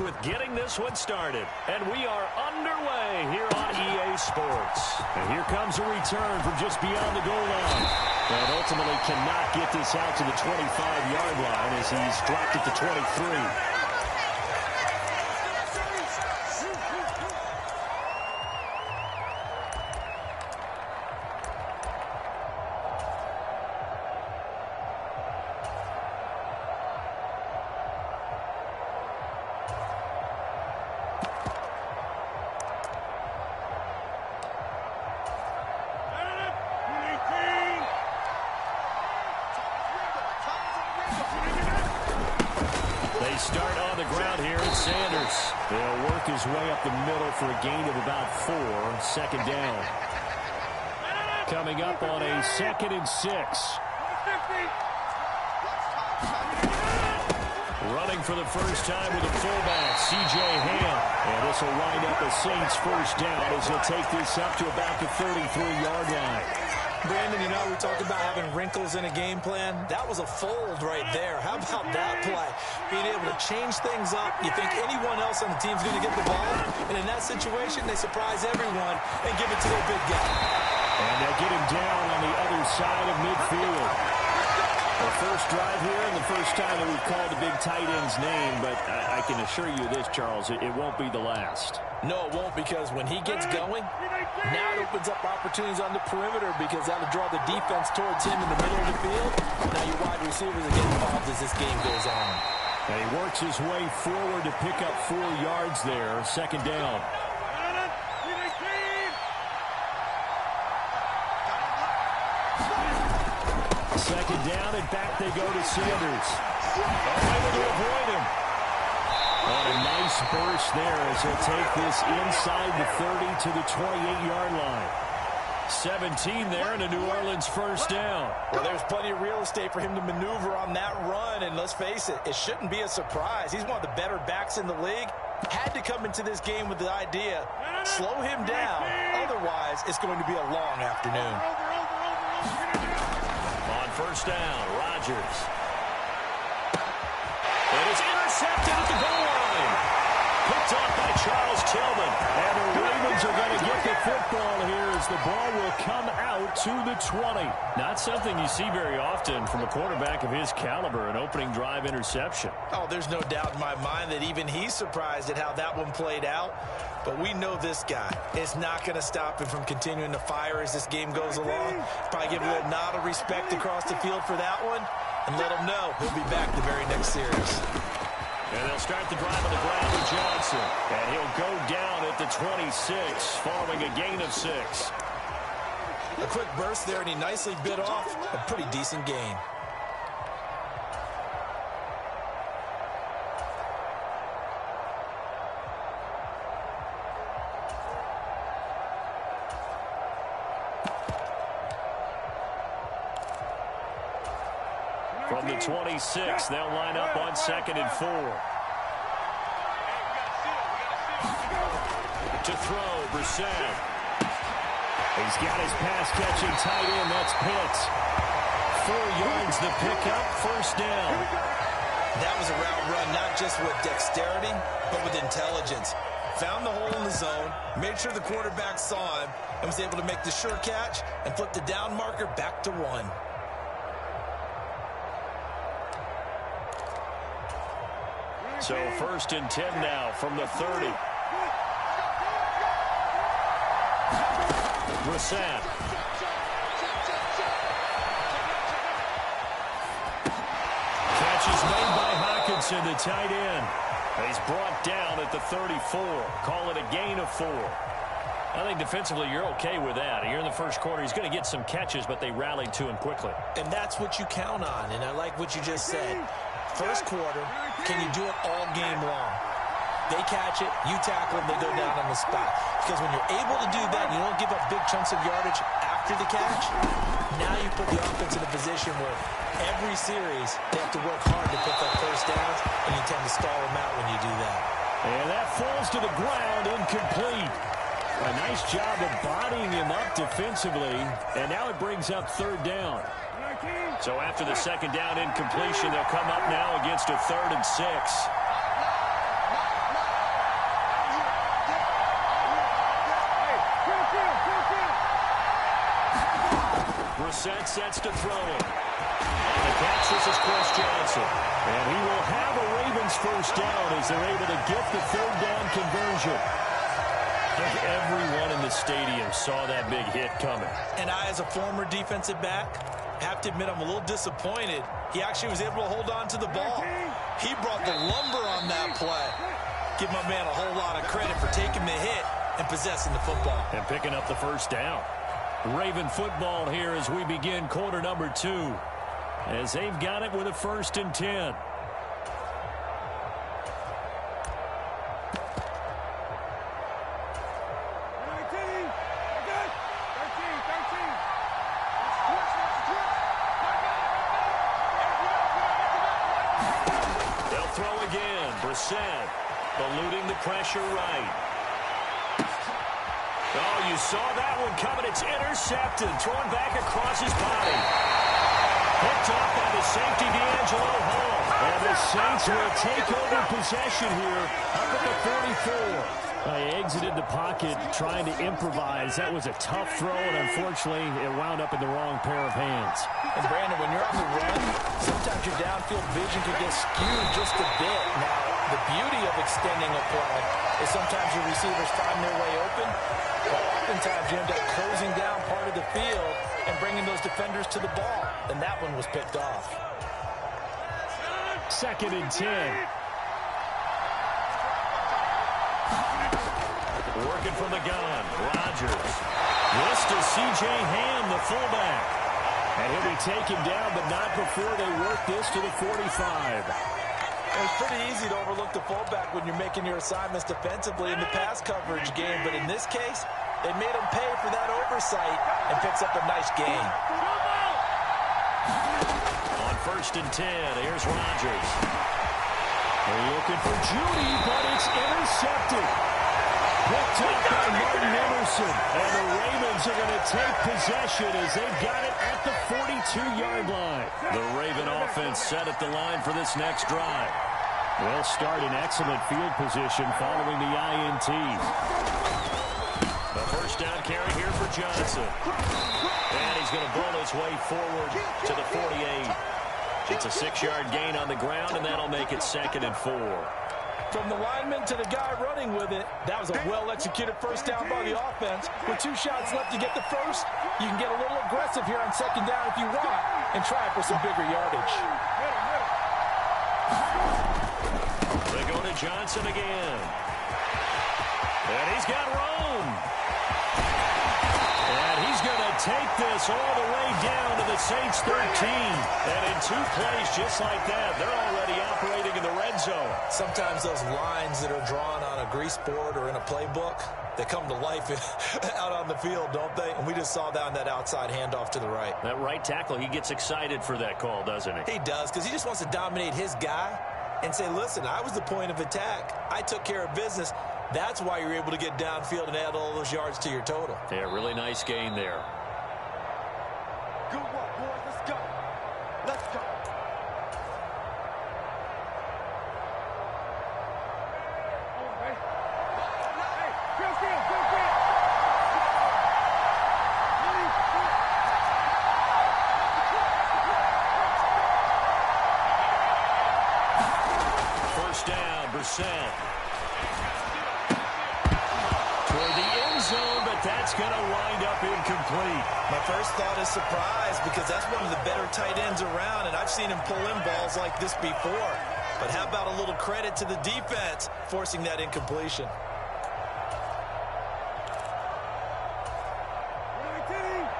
with getting this one started. And we are underway here on EA Sports. And here comes a return from just beyond the goal line. And ultimately cannot get this out to the 25-yard line as he's dropped it to 23. Start on the ground here, it's Sanders. He'll work his way up the middle for a gain of about 4. Second down. Coming up on a 2nd and 6. Running for the first time with a fullback, C.J. Ham. And this will wind up a Saints first down as he'll take this up to about the 33-yard line. Brandon, you know, we talked about having wrinkles in a game plan. That was a fold right there. How about that play? Being able to change things up. You think anyone else on the team's going to get the ball, and in that situation, they surprise everyone and give it to their big guy. And they'll get him down on the other side of midfield. The first drive here and the first time that we've called the big tight end's name, but I can assure you this, Charles, it won't be the last. No, it won't, because when he gets going, now it opens up opportunities on the perimeter because that'll draw the defense towards him in the middle of the field. Now your wide receivers are getting involved as this game goes on. And he works his way forward to pick up 4 yards there. Second down. Second down, and back they go to Sanders. Able to avoid him. And a nice burst there as he'll take this inside the 30 to the 28-yard line. 17 there and a New Orleans first down. Well, there's plenty of real estate for him to maneuver on that run, and let's face it, it shouldn't be a surprise. He's one of the better backs in the league. Had to come into this game with the idea, slow him down, otherwise it's going to be a long afternoon. On first down, Rodgers. It is intercepted at the goal line. Picked off by Charles Tillman. And the Ravens are going to get the football here as the ball will come out to the 20. Not something you see very often from a quarterback of his caliber, an opening drive interception. Oh, there's no doubt in my mind that even he's surprised at how that one played out. But we know this guy is not going to stop him from continuing to fire as this game goes along. Probably give a little nod of respect across the field for that one and let him know he'll be back the very next series. And they'll start the drive on the ground with Johnson. And he'll go down at the 26 following a gain of 6. A quick burst there, and he nicely bit off a pretty decent gain. From the 26, they'll line up on 2nd and 4. To throw, Brissett. He's got his pass-catching tight end. That's Pitts. 4 yards the pickup, first down. That was a route run, not just with dexterity, but with intelligence. Found the hole in the zone, made sure the quarterback saw him, and was able to make the sure catch and flip the down marker back to 1. So 1st and 10 now from the 30. Brissett. Catch is made by Hockenson, the tight end. He's brought down at the 34. Call it a gain of 4. I think defensively you're okay with that. Here in the first quarter, he's going to get some catches, but they rallied to him quickly. And that's what you count on, and I like what you just said. First quarter, can you do it all game long? They catch it, you tackle them, they go down on the spot. Because when you're able to do that, you don't give up big chunks of yardage after the catch. Now you put the offense in a position where every series they have to work hard to pick up first downs, and you tend to stall them out when you do that. And that falls to the ground, incomplete. A nice job of bodying him up defensively, and now it brings up 3rd down. So after the 2nd down incompletion, they'll come up now against a 3rd and 6. set, sets to throw it. And the catch, this is Chris Johnson. And he will have a Ravens first down as they're able to get the third down conversion. I think everyone in the stadium saw that big hit coming. And I, as a former defensive back, have to admit I'm a little disappointed. He actually was able to hold on to the ball. He brought the lumber on that play. Give my man a whole lot of credit for taking the hit and possessing the football. And picking up the first down. Raven football here as we begin quarter number 2. As they've got it with a 1st and 10. They'll throw again. Brissett eluding the pressure right. Oh, you saw that one coming. It's intercepted. Thrown back across his body. Picked off by the safety, D'Angelo Hall. And the Saints will take over possession here up at the 44. They exited the pocket trying to improvise. That was a tough throw, and unfortunately, it wound up in the wrong pair of hands. And, Brandon, when you're on the run, sometimes your downfield vision can get skewed just a bit. Now, the beauty of extending a play is sometimes your receivers find their way open, but oftentimes you end up closing down part of the field and bringing those defenders to the ball. And that one was picked off. 2nd and 10. Working from the gun. Rodgers. This to C.J. Ham, the fullback. And he'll be taken down, but not before they work this to the 45. It's pretty easy to overlook the fullback when you're making your assignments defensively in the pass coverage game. But in this case, they made him pay for that oversight and picks up a nice gain. On 1st and 10, here's Rodgers. They're looking for Judy, but it's intercepted. Picked up by Martin Emerson. And the Ravens are going to take possession as they've got it at the 42-yard line. The Raven offense set at the line for this next drive. They'll start in excellent field position following the INTs. The first down carry here for Johnson. And he's going to blow his way forward to the 48. It's a 6-yard gain on the ground, and that'll make it 2nd and 4. From the lineman to the guy running with it, that was a well-executed first down by the offense. With 2 shots left to get the first, you can get a little aggressive here on 2nd down if you want and try for some bigger yardage. They go to Johnson again. And he's got Rome. And he's going to take this all the way down to the Saints 13. And in 2 plays just like that, they're already operating in the red zone. Sometimes those lines that are drawn on a grease board or in a playbook, they come to life out on the field, don't they? And we just saw down that outside handoff to the right. That right tackle, he gets excited for that call, doesn't he? He does, because he just wants to dominate his guy and say, listen, I was the point of attack. I took care of business. That's why you're able to get downfield and add all those yards to your total. Yeah, really nice gain there. Good work, boys. Let's go. Let's go. First down, Brissett. Toward the end zone, but that's going to wind up incomplete. My first thought is surprise, because that's one of the better tight ends around, and I've seen him pull in balls like this before. But how about a little credit to the defense forcing that incompletion?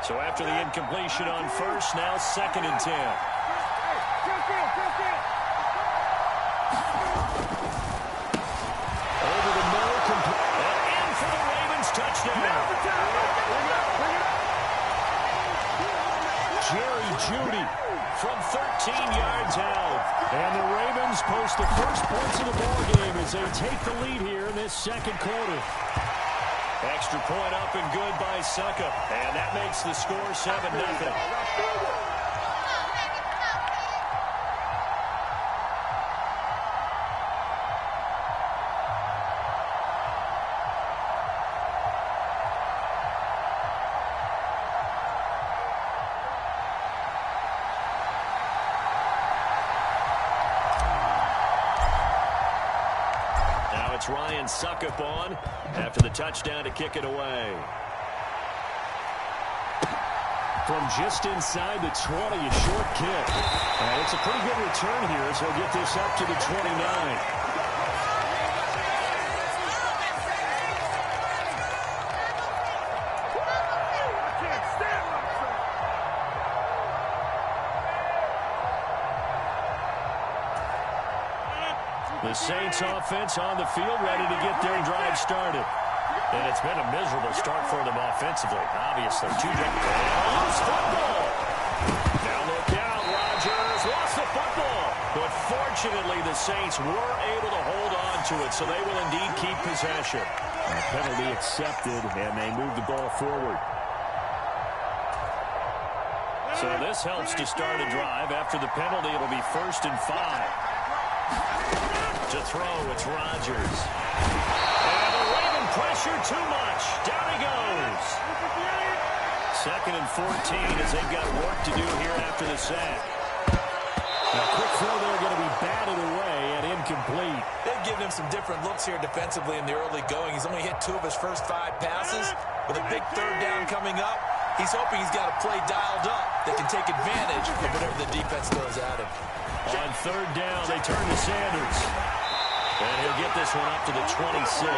So after the incompletion on first, now 2nd and 10. Over the middle, and in for the Ravens touchdown. Jerry Jeudy from 13 yards out. And the Ravens post the first points of the ballgame as they take the lead here in this 2nd quarter. Extra point up and good by Succop. And that makes the score 7-0. it's Ryan Suckup on after the touchdown to kick it away. From just inside the 20, a short kick. It's a pretty good return here, so he'll get this up to the 29. The Saints offense on the field, ready to get their drive started. And it's been a miserable start for them offensively. Obviously, two different. Lost football. Now look out, Rodgers lost the football. But fortunately, the Saints were able to hold on to it, so they will indeed keep possession. A penalty accepted, and they move the ball forward. So this helps to start a drive. After the penalty, it'll be 1st and 5. To throw, it's Rodgers. And the Raven pressure too much. Down he goes. 2nd and 14 as they've got work to do here after the sack. Now, quick throw there going to be batted away and incomplete. They've given him some different looks here defensively in the early going. He's only hit 2 of his first 5 passes. With a big 3rd down coming up, he's hoping he's got a play dialed up that can take advantage of whatever the defense throws at him. On 3rd down, they turn to Sanders. And he'll get this one up to the 26.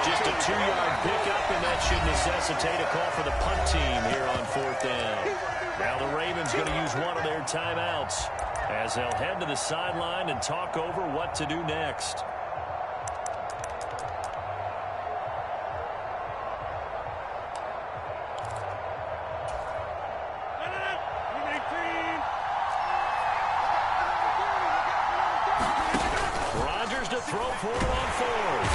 Just a 2-yard pickup, and that should necessitate a call for the punt team here on 4th down. Now the Ravens going to use one of their timeouts as they'll head to the sideline and talk over what to do next. Throw for it on 4th.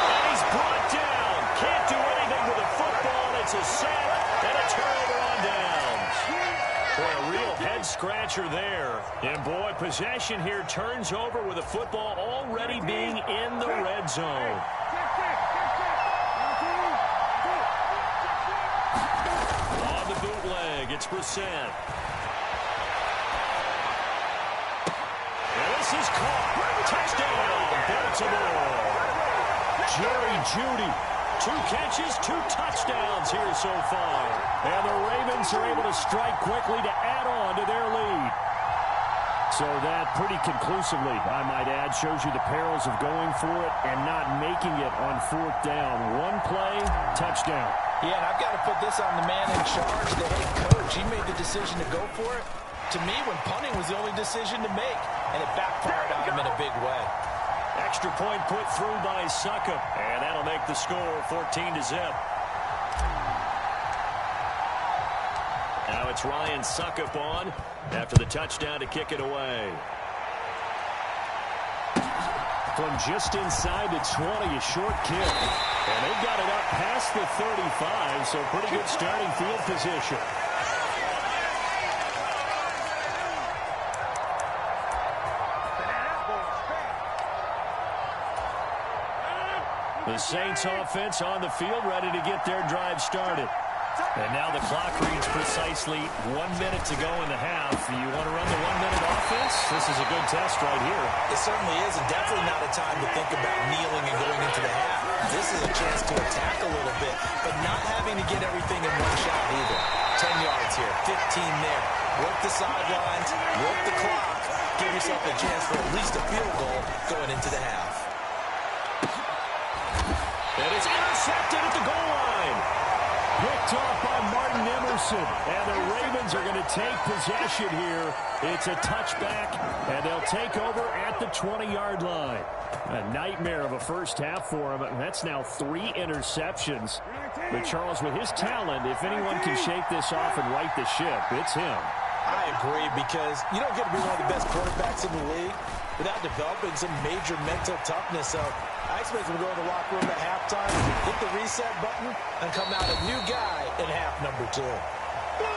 And he's brought down. Can't do anything with the football. It's a sack and a turnover on downs. Boy, a real head-scratcher there. And, boy, possession here turns over with the football already being in the red zone. On the bootleg, it's Brissett. And this is caught. Touchdown, Baltimore. Jerry Jeudy, 2 catches, 2 touchdowns here so far. And the Ravens are able to strike quickly to add on to their lead. So that pretty conclusively, I might add, shows you the perils of going for it and not making it on 4th down. One play, touchdown. Yeah, and I've got to put this on the man in charge, the head coach. He made the decision to go for it. To me, when punting was the only decision to make, and it backfired on him in a big way. Extra point put through by Suckup, and that'll make the score 14-0. Now it's Ryan Suckup on after the touchdown to kick it away. From just inside the 20, a short kick. And they've got it up past the 35, so pretty good starting field position. The Saints offense on the field, ready to get their drive started. And now the clock reads precisely 1 minute to go in the half. You want to run the 1-minute offense? This is a good test right here. It certainly is, and definitely not a time to think about kneeling and going into the half. This is a chance to attack a little bit, but not having to get everything in one shot either. 10 yards here, 15 there. Work the sidelines, work the clock. Give yourself a chance for at least a field goal going into the half. And it's intercepted at the goal line. Picked off by Martin Emerson. And the Ravens are going to take possession here. It's a touchback, and they'll take over at the 20-yard line. A nightmare of a first half for him. That's now 3 interceptions. But Charles, with his talent, if anyone can shake this off and right the ship, it's him. I agree, because you don't get to be one of the best quarterbacks in the league without developing some major mental toughness. So I expect him to go in the locker room at halftime, hit the reset button, and come out a new guy in half number 2.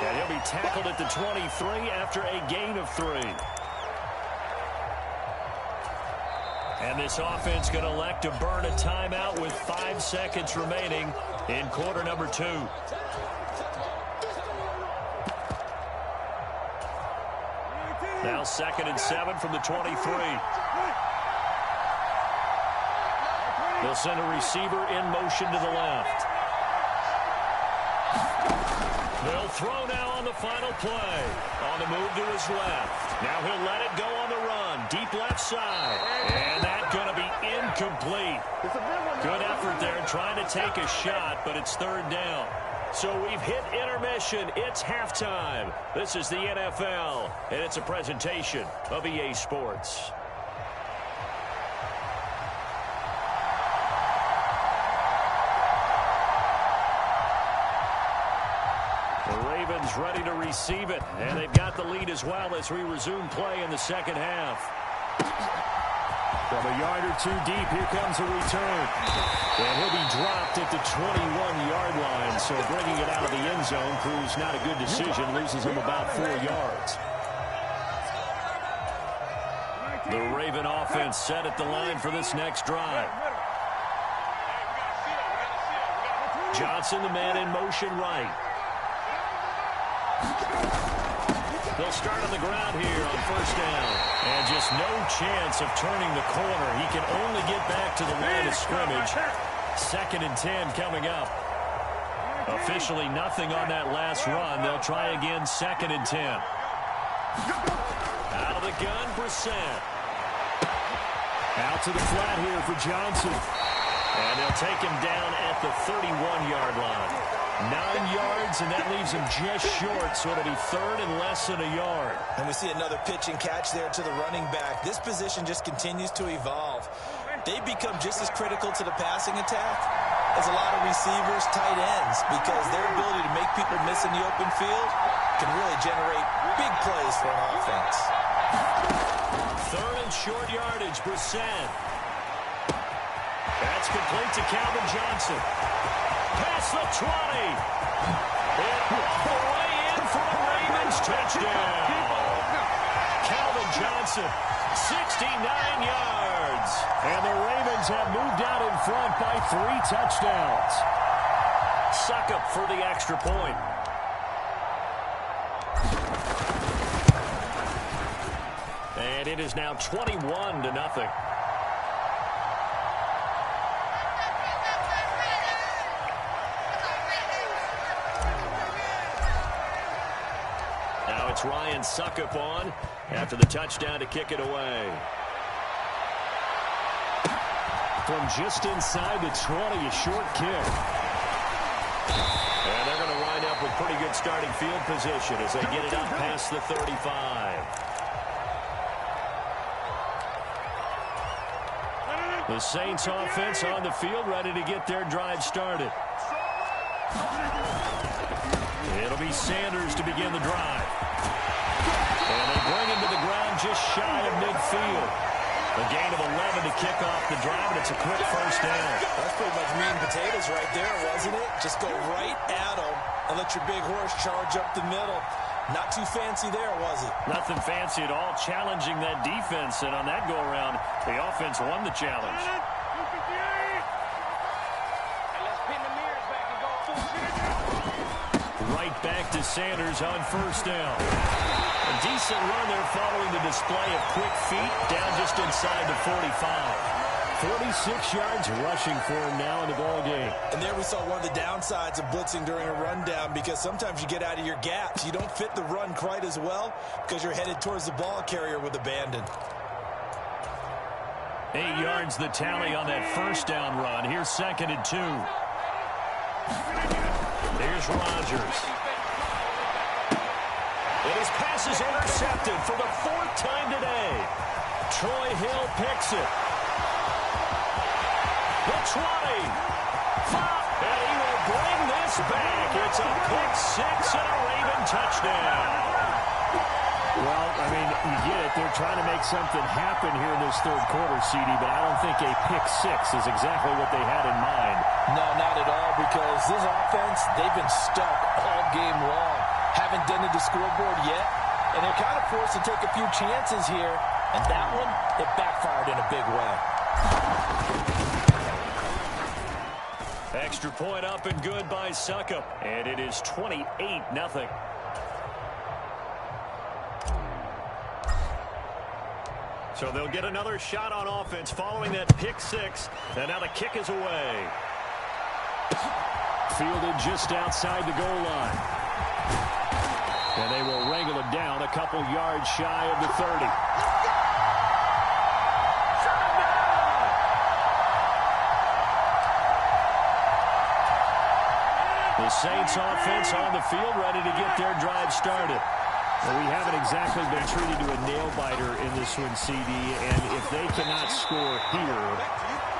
And he'll be tackled at the 23 after a gain of 3. And this offense going to elect to burn a timeout with 5 seconds remaining in quarter number 2. Now 2nd and 7 from the 23. They'll send a receiver in motion to the left. They'll throw now on the final play. On the move to his left. Now he'll let it go on the run. Deep left side. And that's going to be incomplete. Good effort there trying to take a shot, but it's third down. So we've hit intermission. It's halftime. This is the NFL, and it's a presentation of EA Sports. Ready to receive it, and they've got the lead as well as we resume play in the second half. From a yard or two deep, here comes a return. And he'll be dropped at the 21-yard line, so bringing it out of the end zone proves not a good decision, loses him about 4 yards. The Raven offense set at the line for this next drive. Johnson, the man in motion right. They'll start on the ground here on first down. And just no chance of turning the corner. He can only get back to the line of scrimmage. 2nd and 10 coming up. Officially nothing on that last run. They'll try again 2nd and 10. Out of the gun, Brissett. Out to the flat here for Johnson. And they'll take him down at the 31-yard line. 9 yards, and that leaves him just short, so it'll be third and less than a yard. And we see another pitch and catch there to the running back. This position just continues to evolve. They become just as critical to the passing attack as a lot of receivers, tight ends, because their ability to make people miss in the open field can really generate big plays for an offense. Third and short yardage, Brissett. That's complete to Calvin Johnson. Past the 20. And all the way in for a Ravens touchdown. Calvin Johnson, 69 yards. And the Ravens have moved out in front by 3 touchdowns. Succop for the extra point. And it is now 21-0. It's Ryan Succop on after the touchdown to kick it away. From just inside the 20, a short kick. And they're going to wind up with pretty good starting field position as they get it up past the 35. The Saints offense on the field ready to get their drive started. It'll be Sanders to begin the drive. And they bring him to the ground just shy of midfield. A gain of 11 to kick off the drive, and it's a quick first down. That's pretty much meat and potatoes right there, wasn't it? Just go right at him and let your big horse charge up the middle. Not too fancy there, was it? Nothing fancy at all, challenging that defense. And on that go-around, the offense won the challenge. Right back to Sanders on first down. A decent run there following the display of quick feet down just inside the 45. 46 yards rushing for him now in the ball game. And there we saw one of the downsides of blitzing during a rundown, because sometimes you get out of your gaps. You don't fit the run quite as well because you're headed towards the ball carrier with abandon. 8 yards the tally on that first down run. Here's 2nd and 2. Here's Rodgers. And his pass is intercepted for the 4th time today. Troy Hill picks it. The 20. And he will bring this back. It's a pick 6 and a Raven touchdown. Well, I mean, you get it. They're trying to make something happen here in this third quarter, CD, but I don't think a pick 6 is exactly what they had in mind. No, not at all, because this offense, they've been stuck all game long. Haven't dented the scoreboard yet, and they're kind of forced to take a few chances here, and that one, it backfired in a big way. Extra point up and good by Succop, and it is 28-0. So they'll get another shot on offense following that pick six. And now the kick is away. Fielded just outside the goal line. And they will wrangle it down a couple yards shy of the 30. The Saints offense on the field, ready to get their drive started. Well, we haven't exactly been treated to a nail-biter in this one, CD, and if they cannot score here,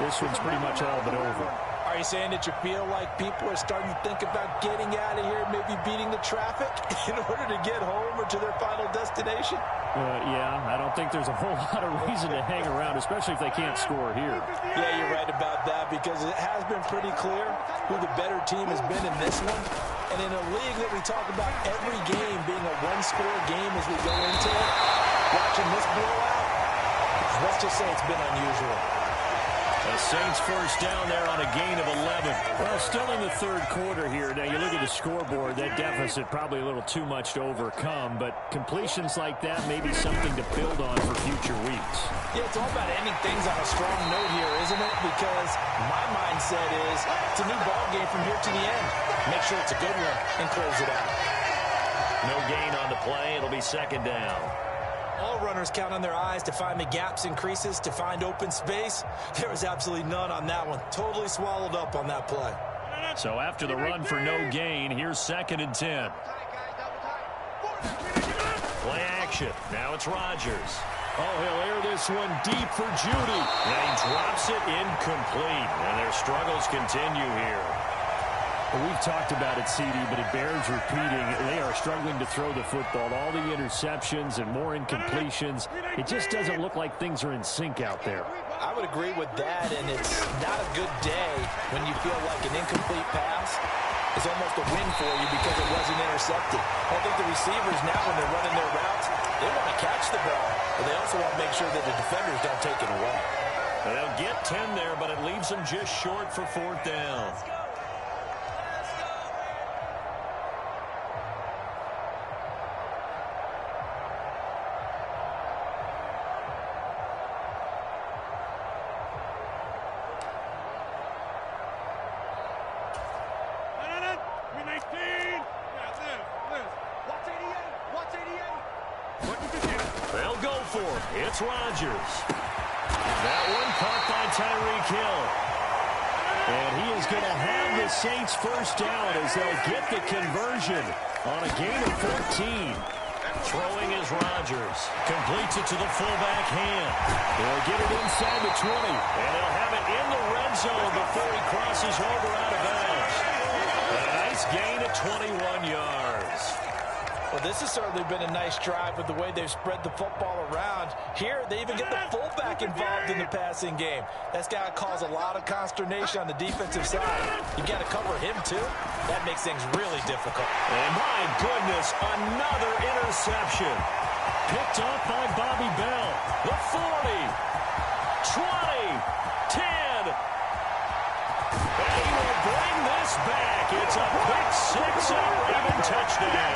this one's pretty much all but over. Are you saying that you feel like people are starting to think about getting out of here, maybe beating the traffic in order to get home or to their final destination? Yeah, I don't think there's a whole lot of reason to hang around, especially if they can't score here. Yeah, you're right about that, because it has been pretty clear who the better team has been in this one. And in a league that we talk about every game being a one-score game as we go into it, watching this blowout, let's just say it's been unusual. The Saints first down there on a gain of 11. Well, still in the third quarter here. Now, you look at the scoreboard, that deficit probably a little too much to overcome, but completions like that may be something to build on for future weeks. Yeah, it's all about ending things on a strong note here, isn't it? Because my mindset is it's a new ball game from here to the end. Make sure it's a good one and close it out. No gain on the play. It'll be second down. All runners count on their eyes to find the gaps and creases, to find open space. There was absolutely none on that one. Totally swallowed up on that play. So after the run for no gain, here's 2nd and 10. Play action. Now it's Rodgers. Oh, he'll air this one deep for Judy. And he drops it incomplete. And their struggles continue here. Well, we've talked about it, CD, but it bears repeating. They are struggling to throw the football. All the interceptions and more incompletions. It just doesn't look like things are in sync out there. I would agree with that, and it's not a good day when you feel like an incomplete pass is almost a win for you because it wasn't intercepted. I think the receivers now, when they're running their routes, they want to catch the ball, but they also want to make sure that the defenders don't take it away. They'll get 10 there, but it leaves them just short for 4th down. They'll go for it. It's Rodgers. That one caught by Tyreek Hill. And he is going to have the Saints first down as they'll get the conversion on a gain of 14. Throwing is Rodgers. Completes it to the fullback hand. They'll get it inside the 20. And they'll have it in the red zone before he crosses over out of bounds. A nice gain of 21 yards. Well, this has certainly been a nice drive with the way they've spread the football around. Here, they even get the fullback involved in the passing game. That's got to cause a lot of consternation on the defensive side. You got to cover him, too. That makes things really difficult. And my goodness, another interception. Picked up by Bobby Bell. The 40, 20, 10. And he will bring this back. It's a pick six and a Raven touchdown.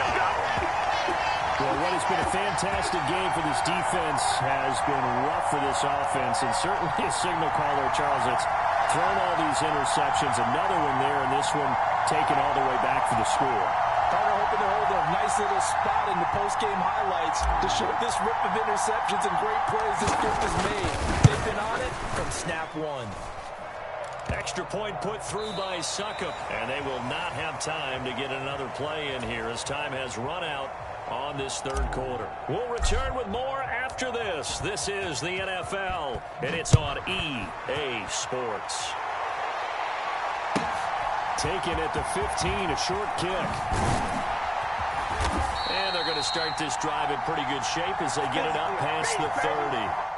Well, what has been a fantastic game for this defense has been rough for this offense, and certainly a signal caller, Charles, that's thrown all these interceptions. Another one there, and this one taken all the way back for the score. Carter hoping to hold a nice little spot in the post-game highlights to show this rip of interceptions and great plays this group has made. They've been on it from snap one. Extra point put through by Succop, and they will not have time to get another play in here as time has run out on this third quarter. We'll return with more after this. This is the NFL, and it's on EA Sports. Taken at the 15, a short kick. And they're going to start this drive in pretty good shape as they get it up past the 30.